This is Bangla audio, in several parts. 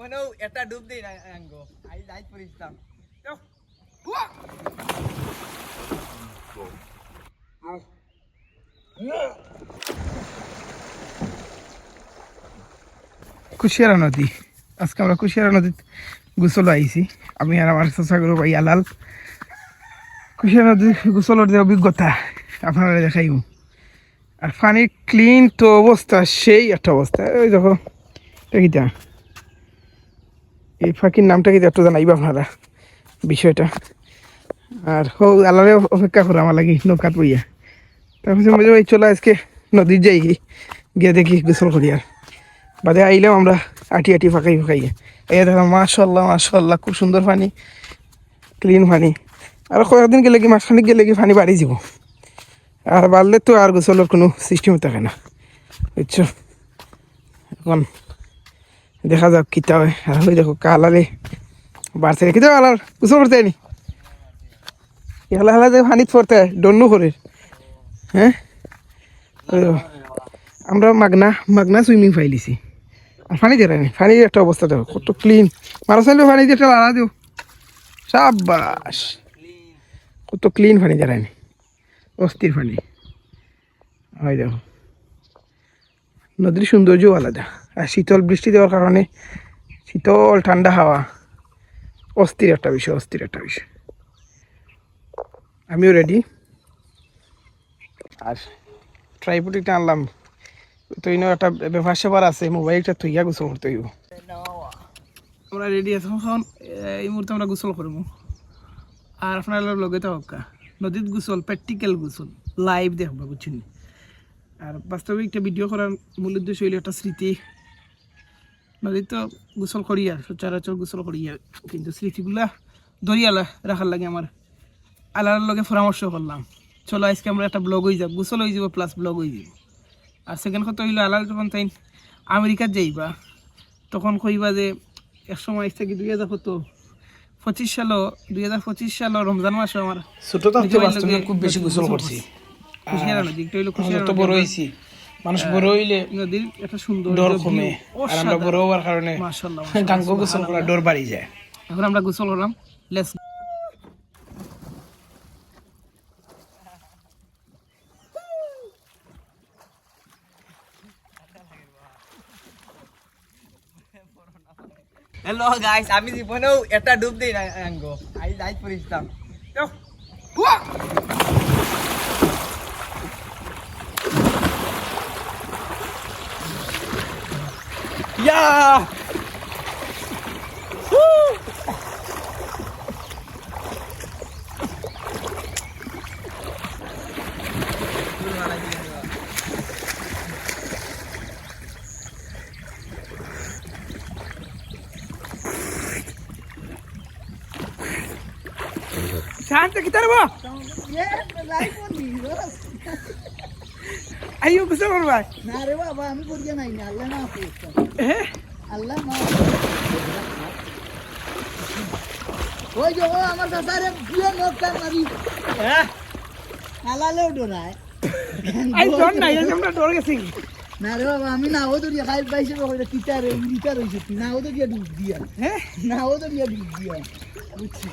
জীবনেও একটা ডুব দিই না আঙ্গো আই যাই পরিস্তাম কুশিয়ারা নদী। আজকে আমরা কুশিয়ারা নদীতে গোসল আইছি, আমি আর আমার চাচাগুলো ভাই আলাল। কুশিয়ারা নদী গোসলের যে অভিজ্ঞতা আপনারা দেখাইব। আর পানির ক্লিন তো অবস্থা, সেই একটা অবস্থা। ওই দেখো কিটা, এই ফাঁকির নামটা কি একটু জানাইবা আপনারা বিষয়টা। আর হো আলারে অপেক্ষা করো আমার লাগি নৌকাত বইয়া। তারপরে ভাই চলো আজকে নদীর যাই, গিয়ে দেখি গোসল করি। আর বাদে আইলাম আমরা আটি আটি ফাঁকাইয়া এই দেখো মাশাল্লাহ মাশাল্লাহ, খুব সুন্দর পানি, ক্লিন পানি। আর কয়েকদিন গেলে কি মাসখানিক গেলে কি পানি বাড়ি যাব, আর বাড়লে তো আর গোসলের কোনো সিস্টেম থাকে না, বুঝছো। এখন দেখা যাক কিতা হয়। আর ওই দেখো কালারে বাড়ছে, রেখে দেবো আলার গোসল করতে নি হেলা হেলা যে পানিত পড়তে ডন্নু করে। হ্যাঁ, আমরা মাগনা মাগনা সুইমিং ফাইলিছি। আর পানি দিয়ে রানি, পানির একটা অবস্থা দেখো কত ক্লিন। মারা চাইলেও পানি দিয়ে একটা লাড়া দিও, সাবাস, কত ক্লিন পানি দিয়ে রানি, অস্থির পানি। হয় দেখো নদীর সৌন্দর্যও আলাদা। আর শীতল বৃষ্টি দেওয়ার কারণে শীতল ঠান্ডা হাওয়া, অস্থির একটা বিষয়, অস্থির একটা বিষয়। আমিও রেডি। আর ট্রাইপডটা আনলাম, তো ইনো একটা ব্যাপার স্যাপার আছে, মোবাইলটা থইয়া গোসল করতে হইব। আমরা রেডি আছি, এখন এই মুহূর্তে আমরা গোসল করবো। আর আপনার লগে তো হোক নদীত গোসল, প্র্যাকটিক্যাল গোসল লাইভ দেখবা, বুঝছেন। আর বাস্তবিক একটা ভিডিও করার মূল উদ্দেশ্য হইল একটা স্মৃতি। নদীত তো গোসল করি আর সচরাচর গোসল করি আর, কিন্তু স্মৃতিগুলা দরিয়ালা রাখার লাগে আমার আল্লাহর লগে পরামর্শ করলাম, চলো আজকে আমরা একটা ব্লগ হয়ে যাব, গোসল হয়ে যাব প্লাস ব্লগ হয়ে যাব। আর সেকেন্ড কথা হইলো আল্লাহ যখন তাই আমেরিকাত যাইবা তখন কইবা যে একসময় থেকে 2025 সালও 2025 সাল রমজান মাসে আমার ছোট থাকতে বাস্তবে খুব বেশি গোসল করছি। কুশিয়ারা নদী একটা হইলো, কুশিয়ারা তো বড় হইছি, মানুষ বড় হইলে নদীর একটা সুন্দর ডর কমে। আর আমরা বড় হওয়ার কারণে মাশাআল্লাহ গাঙ্গ গোসল করা ডর বাড়ি যায়। এখন আমরা গোসল করলাম, লেটস হ্যালো গাইস, আমি জীবনেও একটা ডুব দিই না আঙ্গো আই যাই পরিস্তাম ইয়া শান্ত কি তারবো আইও গোসল করবা না রে বাবা, আমি করিয়া নাই না, আল্লাহ না আল্লাহ না। ওই যে ও আমার দাদারে বিয়ে নোটটা মারি হালালেও ডরায়। আই ডর নাই, আমরা ডর গেছি। না রে বাবা, আমি না ও দরিয়া খাই পাইছে বলে টিচারে রিটার হইছে, না ও দরিয়া ডুব দিয়া, হ্যাঁ না ও দরিয়া ডুব দিয়া, বুঝছি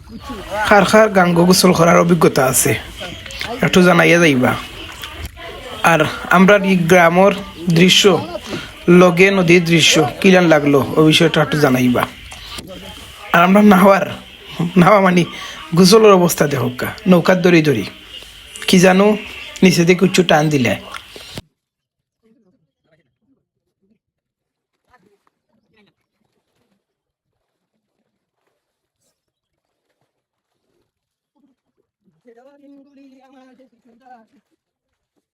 বুঝছি। খার খার গাঙ্গ গোসল করার অভিজ্ঞতা আছে একটু জানাইয়া যাইবা। আর আমরা এই গ্রামের দৃশ্য লগে নদীর দৃশ্য কিলান লাগলো ওই বিষয়টা একটু জানাইবা। আর আমরা নাওয়া মানে গোসলের অবস্থা দেখোকা, নৌকার দড়ি দড়ি কি জানো নিচে থেকে উচ্চ টান দিলে